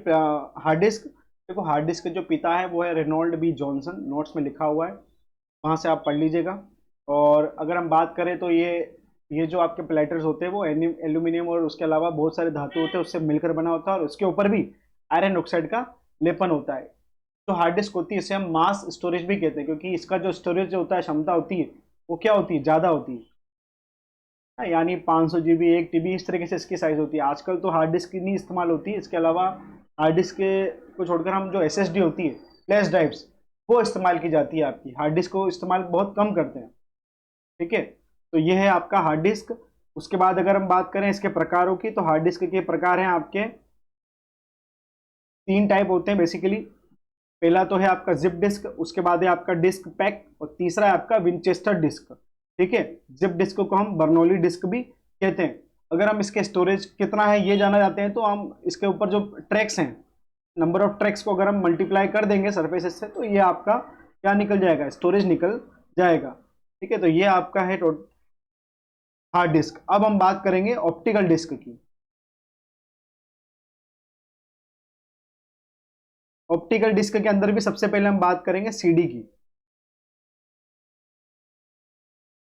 हार्ड डिस्क। देखो हार्ड डिस्क के जो पिता है वो है रेनॉल्ड बी जॉनसन, नोट्स में लिखा हुआ है, वहां से आप पढ़ लीजिएगा। और अगर हम बात करें तो ये जो आपके प्लेटर्स होते हैं वो एल्यूमिनियम और उसके अलावा बहुत सारे धातु होते हैं उससे मिलकर बना होता है और उसके ऊपर भी आयरन ऑक्साइड का लेपन होता है। जो हार्ड डिस्क होती है इसे हम मास स्टोरेज भी कहते हैं, क्योंकि इसका जो स्टोरेज होता है, क्षमता होती है, वो क्या होती है, ज़्यादा होती है। यानी 500 GB, 1 TB, इस तरीके से इसकी साइज होती है। आजकल तो हार्ड डिस्क की नहीं इस्तेमाल होती है, इसके अलावा हार्ड डिस्क के को छोड़कर हम जो SSD होती है, फ्लैश ड्राइव्स, वो इस्तेमाल की जाती है। आपकी हार्ड डिस्क को इस्तेमाल बहुत कम करते हैं। ठीक है, तो ये है आपका हार्ड डिस्क। उसके बाद अगर हम बात करें इसके प्रकारों की, तो हार्ड डिस्क के प्रकार हैं आपके, 3 टाइप होते हैं बेसिकली। पहला तो है आपका जिप डिस्क, उसके बाद है आपका डिस्क पैक, और तीसरा है आपका विंचेस्टर डिस्क। ठीक है, जिप डिस्क को हम बर्नौली डिस्क भी कहते हैं। अगर हम इसके स्टोरेज कितना है ये जानना चाहते हैं, तो हम इसके ऊपर जो ट्रैक्स हैं, नंबर ऑफ ट्रैक्स को अगर हम मल्टीप्लाई कर देंगे सरफेसेस से, तो ये आपका क्या निकल जाएगा, स्टोरेज निकल जाएगा। ठीक है, तो ये आपका है हार्ड डिस्क। अब हम बात करेंगे ऑप्टिकल डिस्क की। ऑप्टिकल डिस्क के अंदर भी सबसे पहले हम बात करेंगे सीडी की।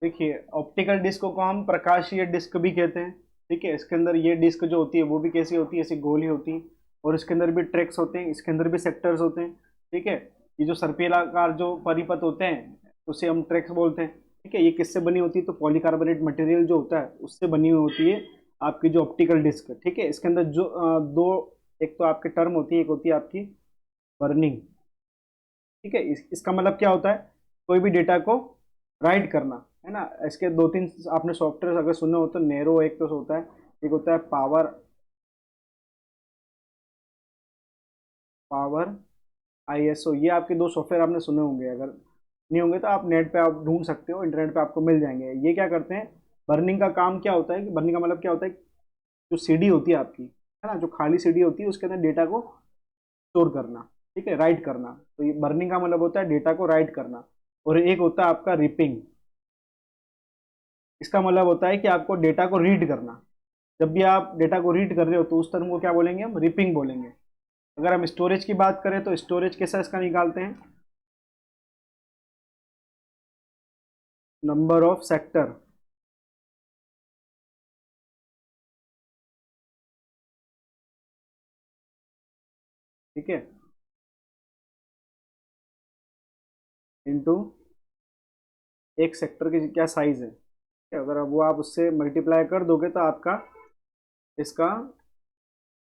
देखिए, ऑप्टिकल डिस्क को हम प्रकाशीय डिस्क भी कहते हैं। ठीक है, इसके अंदर ये डिस्क जो होती है वो भी कैसी होती है, ऐसी गोल ही होती है, और इसके अंदर भी ट्रैक्स होते हैं, इसके अंदर भी सेक्टर्स होते हैं। ठीक है, ये जो सर्पिलाकार जो परिपथ होते हैं उसे हम ट्रैक्स बोलते हैं। ठीक है, ये किससे बनी होती है, तो पॉलीकार्बोनेट मटेरियल जो होता है उससे बनी हुई होती है आपकी जो ऑप्टिकल डिस्क। ठीक है, इसके अंदर जो दो, एक तो आपकी टर्म होती है, एक होती है आपकी बर्निंग। ठीक है, इसका मतलब क्या होता है, कोई भी डेटा को राइट करना, है ना। इसके 2-3 आपने सॉफ्टवेयर अगर सुने हो तो नेरो एक तो होता है, एक होता है पावर, पावर ISO। ये आपके 2 सॉफ्टवेयर आपने सुने होंगे, अगर नहीं होंगे तो आप नेट पे आप ढूंढ सकते हो, इंटरनेट पे आपको मिल जाएंगे। ये क्या करते हैं, बर्निंग का काम क्या होता है, कि बर्निंग का मतलब क्या होता है, जो सीडी होती है आपकी, है ना, जो खाली सीडी होती है उसके अंदर डेटा को स्टोर करना। ठीक है, राइट करना। तो ये बर्निंग का मतलब होता है डेटा को राइट करना। और एक होता है आपका रिपिंग, इसका मतलब होता है कि आपको डेटा को रीड करना। जब भी आप डेटा को रीड कर रहे हो तो उस टर्म को क्या बोलेंगे, हम रिपिंग बोलेंगे। अगर हम स्टोरेज की बात करें तो स्टोरेज कैसा इसका निकालते हैं, नंबर ऑफ सेक्टर। ठीक है, इनटू एक सेक्टर की क्या साइज है। ठीक है, अगर अब वो आप उससे मल्टीप्लाई कर दोगे तो आपका इसका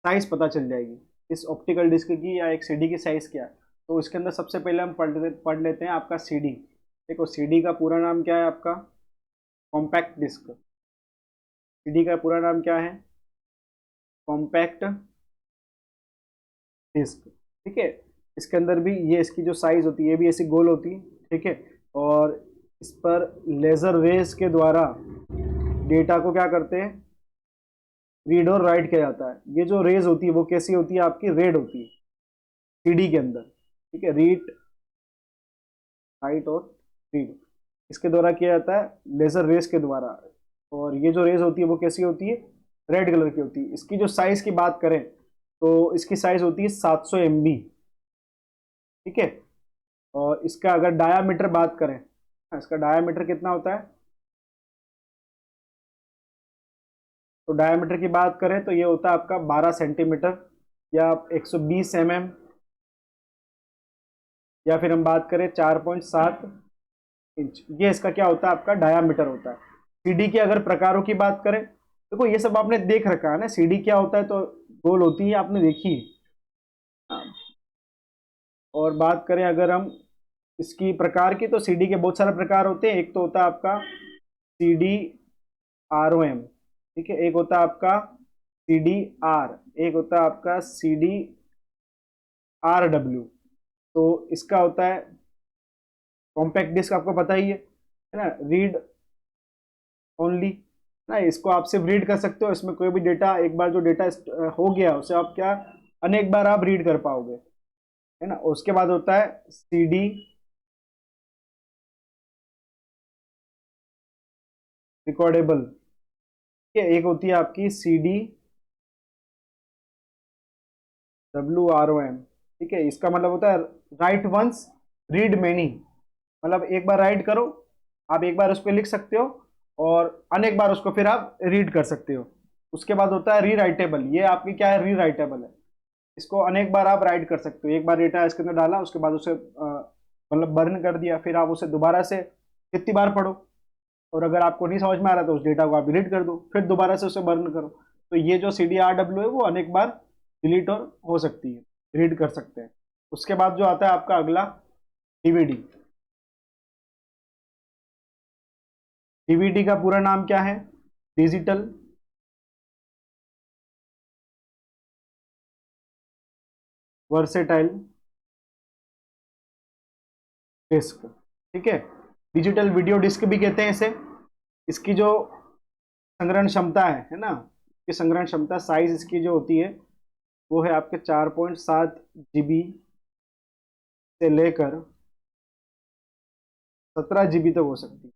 साइज पता चल जाएगी, इस ऑप्टिकल डिस्क की या एक सीडी की साइज क्या है। तो इसके अंदर सबसे पहले हम पढ़ लेते हैं आपका सीडी। देखो, सीडी का पूरा नाम क्या है आपका, कॉम्पैक्ट डिस्क। सीडी का पूरा नाम क्या है, कॉम्पैक्ट डिस्क। ठीक है, इसके अंदर भी ये इसकी जो साइज होती है ये भी ऐसी गोल होती है। ठीक है, और इस पर लेजर रेज के द्वारा डेटा को क्या करते हैं, रीड और राइट किया जाता है। ये जो रेज होती है वो कैसी होती है, आपकी रेड होती है सीडी के अंदर। ठीक है, रीड, राइट और रीड, इसके द्वारा किया जाता है लेजर रेज के द्वारा। और ये जो रेज होती है वो कैसी होती है, रेड कलर की होती है। इसकी जो साइज की बात करें तो इसकी साइज होती है 700 MB। ठीक है, और इसका अगर डायामीटर बात करें, इसका डायामीटर कितना होता है, तो डायामीटर की बात करें तो ये होता है आपका 12 सेंटीमीटर, या 120 mm, या फिर हम बात करें 4.7 इंच। ये इसका क्या होता है, आपका डायामीटर होता है। सीडी के अगर प्रकारों की बात करें, देखो ये सब आपने देख रखा है ना, सीडी क्या होता है, तो गोल होती है, आपने देखी है। हाँ, और बात करें अगर हम इसकी प्रकार की, तो सीडी के बहुत सारे प्रकार होते हैं। एक तो होता है आपका CD ROM। ठीक है, एक होता है आपका CDR, एक होता है आपका CDRW। तो इसका होता है कॉम्पैक्ट डिस्क, आपको पता ही है ना, रीड ओनली ना, इसको आप सिर्फ रीड कर सकते हो। इसमें कोई भी डेटा, एक बार जो डेटा हो गया उसे आप क्या, अनेक बार आप रीड कर पाओगे, है ना। उसके बाद होता है CD रिकॉर्डेबल। ठीक है, एक होती है आपकी CDWROM। ठीक है, इसका मतलब होता है राइट वंस रीड मैनी, मतलब एक बार राइट करो, आप एक बार उस पर लिख सकते हो, और अनेक बार उसको फिर आप रीड कर सकते हो। उसके बाद होता है री राइटेबल, ये आपकी क्या है, री राइटेबल है। इसको अनेक बार आप राइट कर सकते हो। एक बार डेटा इसके अंदर डाला, उसके बाद उसे मतलब बर्न कर दिया, फिर आप उसे दोबारा से कितनी बार पढ़ो, और अगर आपको नहीं समझ में आ रहा तो उस डेटा को आप डिलीट कर दो, फिर दोबारा से उसे बर्न करो। तो ये जो CDRW है वो अनेक बार डिलीट और हो सकती है, रीड कर सकते हैं। उसके बाद जो आता है आपका अगला डीवीडी। डीवीडी का पूरा नाम क्या है? डिजिटल वर्सेटाइल डिस्क, ठीक है। डिजिटल वीडियो डिस्क भी कहते हैं इसे। इसकी जो संग्रहण क्षमता है ना, इसकी संग्रहण क्षमता, साइज इसकी जो होती है वो है आपके 4.7 GB से लेकर 17 GB तक हो सकती है।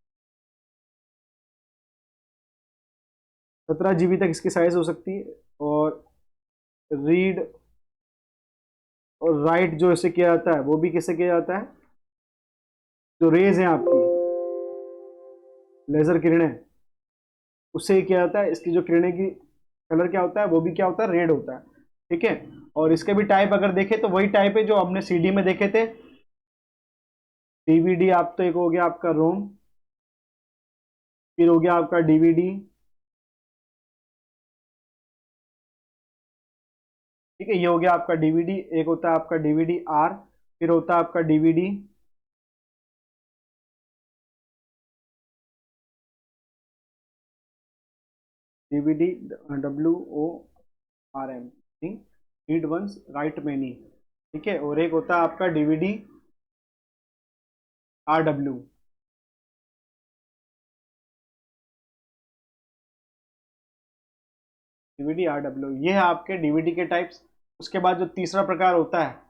17 GB तक इसकी साइज हो सकती है। और रीड और राइट जो इसे किया जाता है वो भी किससे किया जाता है? जो रेज हैं आपकी, लेजर किरणें, उससे किया जाता है। इसकी जो किरणें की कलर क्या होता है, वो भी क्या होता है? रेड होता है, ठीक है। और इसके भी टाइप अगर देखें तो वही टाइप है जो हमने CD में देखे थे। DVD आप तो एक हो गया आपका रोम, फिर हो गया आपका DVD, ठीक है। ये हो गया आपका DVD। एक होता है आपका DVD-R, फिर होता है आपका DVD WORM, read once write many, ठीक है। और एक होता है आपका DVD-RW। DVD-RW, ये है आपके DVD के टाइप्स। उसके बाद जो तीसरा प्रकार होता है,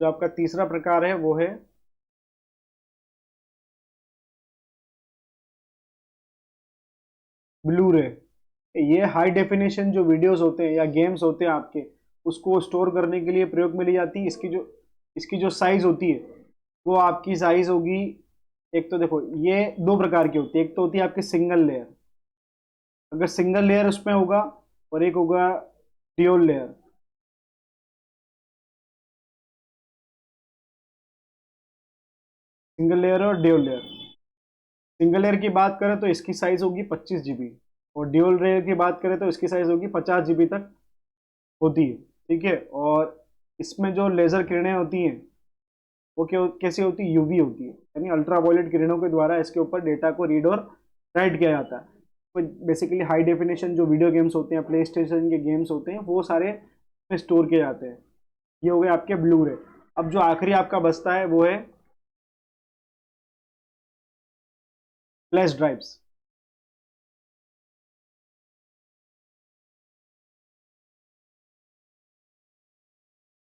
जो आपका तीसरा प्रकार है वो है ब्लू रे। ये हाई डेफिनेशन जो वीडियोस होते हैं या गेम्स होते हैं आपके, उसको स्टोर करने के लिए प्रयोग में ली जाती है। इसकी जो साइज होती है वो आपकी साइज होगी, एक तो देखो ये दो प्रकार की होती है। एक तो होती है आपकी सिंगल लेयर, अगर सिंगल लेयर उसमें होगा, और एक होगा ड्यूल लेयर। सिंगल लेयर और ड्यूल लेयर। सिंगल लेयर की बात करें तो इसकी साइज होगी 25 GB, और ड्यूल लेयर की बात करें तो इसकी साइज होगी 50 GB तक होती है, ठीक है। और इसमें जो लेजर किरणें होती हैं वो कैसी होती है? UV होती है, यानी अल्ट्रावायलेट किरणों के द्वारा इसके ऊपर डेटा को रीड और राइट किया जाता है। तो बेसिकली हाई डेफिनेशन जो वीडियो गेम्स होते हैं, प्ले स्टेशन के गेम्स होते हैं, वो सारे में स्टोर किए जाते हैं। ये हो गए आपके ब्लू रे। अब जो आखिरी आपका बचता है वो है फ्लैश ड्राइव्स।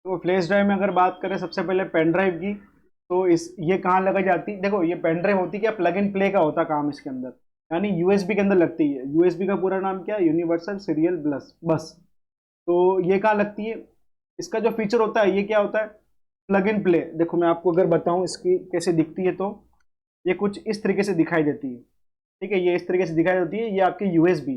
तो फ्लैश ड्राइव में अगर बात करें सबसे पहले पेन ड्राइव की, तो इस ये कहाँ लगाई जाती है? देखो ये पेन ड्राइव होती है, क्या प्लग एंड प्ले का होता काम इसके अंदर, यानी USB के अंदर लगती है। USB का पूरा नाम क्या है? यूनिवर्सल सीरियल बस। तो ये कहाँ लगती है? इसका जो फीचर होता है ये क्या होता है? Plug and play. देखो मैं आपको अगर बताऊं इसकी कैसे दिखती है, तो ये कुछ इस तरीके से दिखाई देती है, ठीक है। ये इस तरीके से दिखाई देती है, ये आपकी USB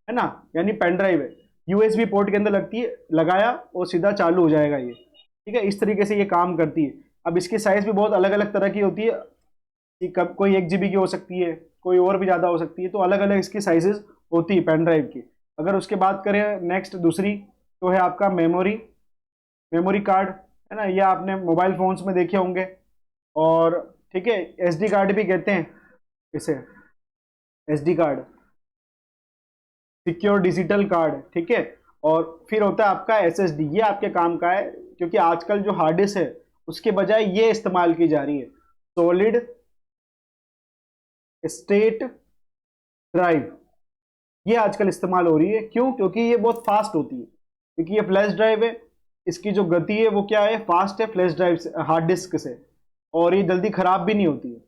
है ना, यानी पेन ड्राइव है। USB पोर्ट के अंदर लगती है, लगाया और सीधा चालू हो जाएगा ये, ठीक है। इस तरीके से ये काम करती है। अब इसकी साइज भी बहुत अलग अलग तरह की होती है, कि कब कोई 1 GB की हो सकती है, कोई और भी ज़्यादा हो सकती है। तो अलग अलग इसकी साइजेस होती है पेन ड्राइव की। अगर उसके बात करें नेक्स्ट दूसरी, तो है आपका मेमोरी मेमोरी कार्ड, है ना। ये आपने मोबाइल फोन्स में देखे होंगे। और ठीक है, SD कार्ड भी कहते हैं इसे, SD card, secure digital card, ठीक है। और फिर होता है आपका SSD। ये आपके काम का है, क्योंकि आजकल जो हार्ड डिस्क है उसके बजाय ये इस्तेमाल की जा रही है, सॉलिड स्टेट ड्राइव। ये आजकल इस्तेमाल हो रही है। क्यों? क्योंकि ये बहुत फास्ट होती है, क्योंकि ये फ्लैश ड्राइव है, इसकी जो गति है वो क्या है? फास्ट है, फ्लैश ड्राइव से, हार्ड डिस्क से, और ये जल्दी खराब भी नहीं होती है,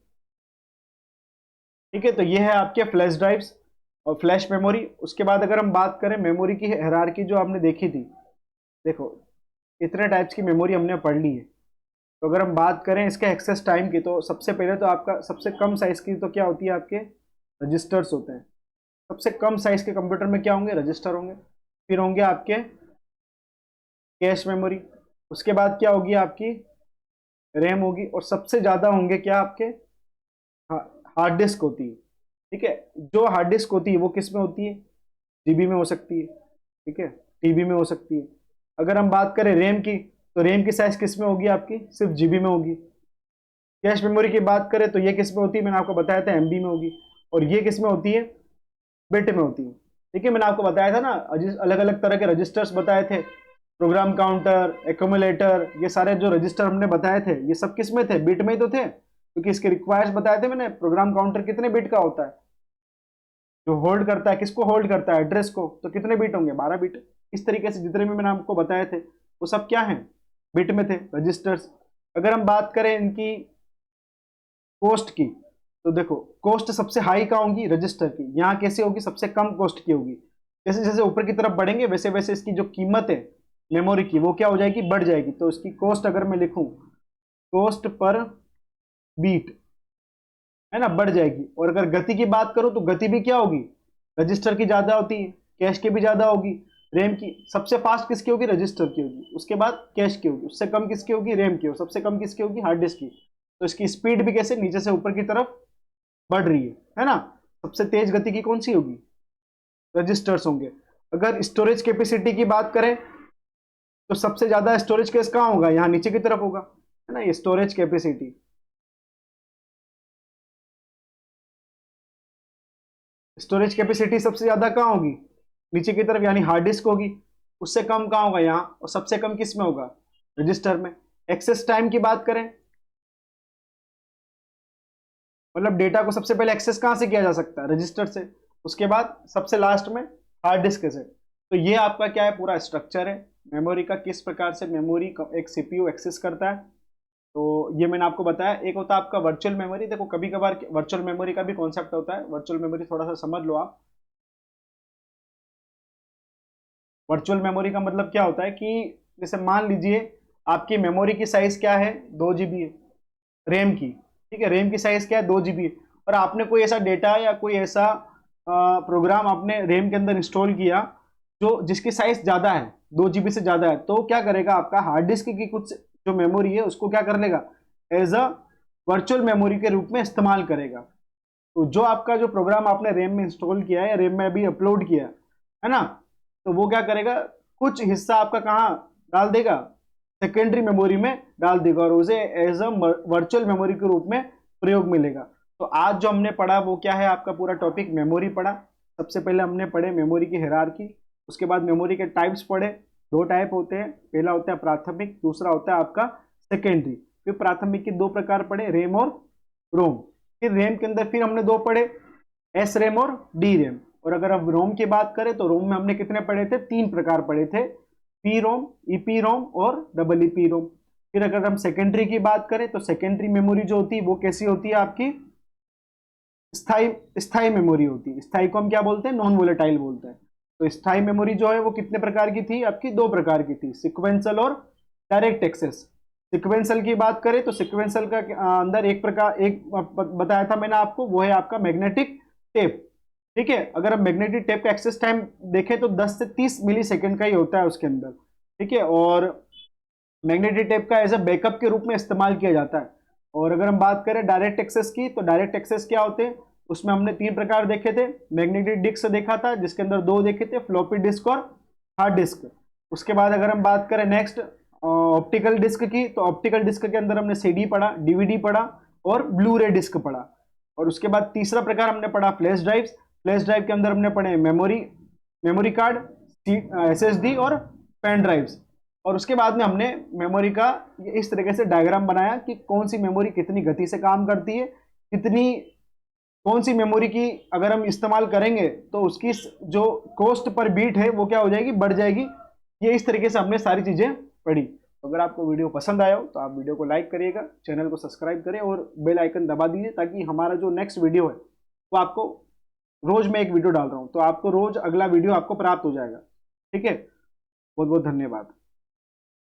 ठीक है। तो ये है आपके फ्लैश ड्राइव्स और फ्लैश मेमोरी। उसके बाद अगर हम बात करें मेमोरी की हायरार्की जो आपने देखी थी, देखो इतने टाइप्स की मेमोरी हमने पढ़ ली है, तो अगर हम बात करें इसके एक्सेस टाइम की, तो सबसे पहले तो आपका सबसे कम साइज की तो क्या होती है, आपके रजिस्टर्स होते हैं। सबसे कम साइज के कंप्यूटर में क्या होंगे, रजिस्टर होंगे। फिर होंगे आपके कैश मेमोरी। उसके बाद क्या होगी, आपकी रैम होगी। और सबसे ज्यादा होंगे क्या, आपके हार्ड डिस्क होती है। ठीक है, जो हार्ड डिस्क होती है वो किस में होती है, जीबी में हो सकती है। ठीक है, टीबी में हो सकती है। अगर हम बात करें रैम की, तो रैम की साइज किस में होगी, आपकी सिर्फ जीबी में होगी। कैश मेमोरी की बात करें तो ये किस में होती है, मैंने आपको बताया था एमबी में होगी। और ये किस में होती है, बिट में होती है। ठीक है, मैंने आपको बताया था ना, अलग अलग तरह के रजिस्टर्स बताए थे, प्रोग्राम काउंटर, एक्यूमुलेटर, ये सारे जो रजिस्टर हमने बताए थे ये सब किस में थे, बिट में ही तो थे, क्योंकि इसके रिक्वायर्स बताए थे मैंने। प्रोग्राम काउंटर कितने बिट का होता है, जो होल्ड करता है, किसको होल्ड करता है, एड्रेस को, तो कितने बिट होंगे, 12 बिट। इस तरीके से जितने भी मैंने आपको बताए थे वो सब क्या है, बिट में थे रजिस्टर्स। अगर हम बात करें इनकी कॉस्ट की, तो देखो कॉस्ट सबसे हाई कहाँ होगी, रजिस्टर की। यहाँ कैसे होगी, सबसे कम कॉस्ट की होगी। जैसे जैसे ऊपर की तरफ बढ़ेंगे वैसे वैसे इसकी जो कीमत है मेमोरी की वो क्या हो जाएगी, बढ़ जाएगी। तो इसकी कॉस्ट अगर मैं लिखूं, कॉस्ट पर बीट, है ना, बढ़ जाएगी। और अगर गति की बात करूं तो गति भी क्या होगी, रजिस्टर की ज्यादा होती है, कैश की भी ज्यादा होगी। रैम की सबसे फास्ट किसकी होगी, रजिस्टर की होगी। उसके बाद कैश की होगी, उससे कम किसकी होगी, रैम की। और सबसे कम किसकी होगी, हार्ड डिस्क की। तो इसकी स्पीड भी कैसे नीचे से ऊपर की तरफ बढ़ रही है ना। सबसे तेज गति की कौन सी होगी, रजिस्टर्स होंगे। अगर स्टोरेज कैपेसिटी की बात करें तो सबसे ज्यादा स्टोरेज केस कहाँ होगा, यहाँ नीचे की तरफ होगा, है ना, ये स्टोरेज कैपेसिटी। स्टोरेज कैपेसिटी सबसे ज्यादा कहाँ होगी, नीचे की तरफ, यानी हार्ड डिस्क होगी। उससे कम कहाँ होगा, यहाँ। और सबसे कम किस में होगा, रजिस्टर में। एक्सेस टाइम की बात करें, मतलब डेटा को सबसे पहले एक्सेस कहाँ से किया जा सकता है, रजिस्टर से। उसके बाद सबसे लास्ट में हार्ड डिस्क से। तो ये आपका क्या है, पूरा स्ट्रक्चर है मेमोरी का, किस प्रकार से मेमोरी एक सीपीयू एक्सेस करता है। तो ये मैंने आपको बताया। एक होता है आपका वर्चुअल मेमोरी। देखो कभी कभार वर्चुअल मेमोरी का भी कॉन्सेप्ट होता है। वर्चुअल मेमोरी थोड़ा सा समझ लो आप। वर्चुअल मेमोरी का मतलब क्या होता है कि जैसे मान लीजिए आपकी मेमोरी की साइज क्या है, 2 GB है, रैम की। ठीक है, रैम की साइज क्या है, 2 GB। और आपने कोई ऐसा डेटा या कोई ऐसा प्रोग्राम आपने रैम के अंदर इंस्टॉल किया जो जिसकी साइज ज्यादा है, 2 GB से ज्यादा है, तो क्या करेगा, आपका हार्ड डिस्क की कुछ जो मेमोरी है उसको क्या कर लेगा, एज अ वर्चुअल मेमोरी के रूप में इस्तेमाल करेगा। तो जो आपका जो प्रोग्राम आपने रैम में इंस्टॉल किया है या रैम में अभी अपलोड किया है ना, तो वो क्या करेगा, कुछ हिस्सा आपका कहाँ डाल देगा, सेकेंडरी मेमोरी में डाल देगा, और उसे एज अ वर्चुअल मेमोरी के रूप में प्रयोग मिलेगा। तो आज जो हमने पढ़ा वो क्या है, आपका पूरा टॉपिक मेमोरी पढ़ा। सबसे पहले हमने पढ़े मेमोरी की हायरार्की। उसके बाद मेमोरी के टाइप्स पढ़े। 2 टाइप होते हैं, पहला होता है प्राथमिक, दूसरा होता है आपका सेकेंडरी। फिर प्राथमिक के 2 प्रकार पढ़े, रैम और रोम। फिर रैम के अंदर फिर हमने 2 पढ़े, एस रैम और डी रैम। और अगर अब रोम की बात करें तो रोम में हमने कितने पढ़े थे, 3 प्रकार पढ़े थे, पी रोम, ईपी रोम और डबल ईपी रोम। फिर अगर हम सेकेंडरी की बात करें तो सेकेंडरी मेमोरी जो होती है वो कैसी होती है, आपकी स्थाई स्थाई मेमोरी होती है। स्थाई को हम क्या बोलते हैं, नॉन वोलेटाइल बोलते हैं। तो स्थाई मेमोरी जो है वो कितने प्रकार की थी, आपकी 2 प्रकार की थी, सिक्वेंशियल और डायरेक्ट एक्सेस। सिक्वेंशियल की बात करें तो सिक्वेंशियल का अंदर एक प्रकार, एक बताया था मैंने आपको, वो है आपका मैग्नेटिक टेप। ठीक है, अगर हम मैग्नेटिक टेप का एक्सेस टाइम देखें तो 10 से 30 मिली सेकेंड का ही होता है उसके अंदर। ठीक है, और मैग्नेटिक टेप का एज अ बैकअप के रूप में इस्तेमाल किया जाता है। और अगर हम बात करें डायरेक्ट एक्सेस की, तो डायरेक्ट एक्सेस क्या होते हैं, उसमें हमने 3 प्रकार देखे थे। मैग्नेटिक डिस्क देखा था जिसके अंदर 2 देखे थे, फ्लॉपी डिस्क और हार्ड डिस्क। उसके बाद अगर हम बात करें नेक्स्ट ऑप्टिकल डिस्क की, तो ऑप्टिकल डिस्क के अंदर हमने सीडी पढ़ा, डीवीडी पढ़ा और ब्लू रे डिस्क पढ़ा। और उसके बाद तीसरा प्रकार हमने पढ़ा फ्लैश ड्राइव। फ्लैश ड्राइव के अंदर हमने पढ़े मेमोरी, मेमोरी कार्ड, एसएसडी और पेन ड्राइव्स। और उसके बाद में हमने मेमोरी का इस तरीके से डायग्राम बनाया कि कौन सी मेमोरी कितनी गति से काम करती है, कितनी, कौन सी मेमोरी की अगर हम इस्तेमाल करेंगे तो उसकी जो कॉस्ट पर बीट है वो क्या हो जाएगी, बढ़ जाएगी। ये इस तरीके से हमने सारी चीजें पढ़ी। तो अगर आपको वीडियो पसंद आया हो तो आप वीडियो को लाइक करिएगा, चैनल को सब्सक्राइब करें और बेल आइकन दबा दीजिए, ताकि हमारा जो नेक्स्ट वीडियो है वो आपको, रोज मैं एक वीडियो डाल रहा हूँ तो आपको रोज अगला वीडियो आपको प्राप्त हो जाएगा। ठीक है, बहुत बहुत धन्यवाद।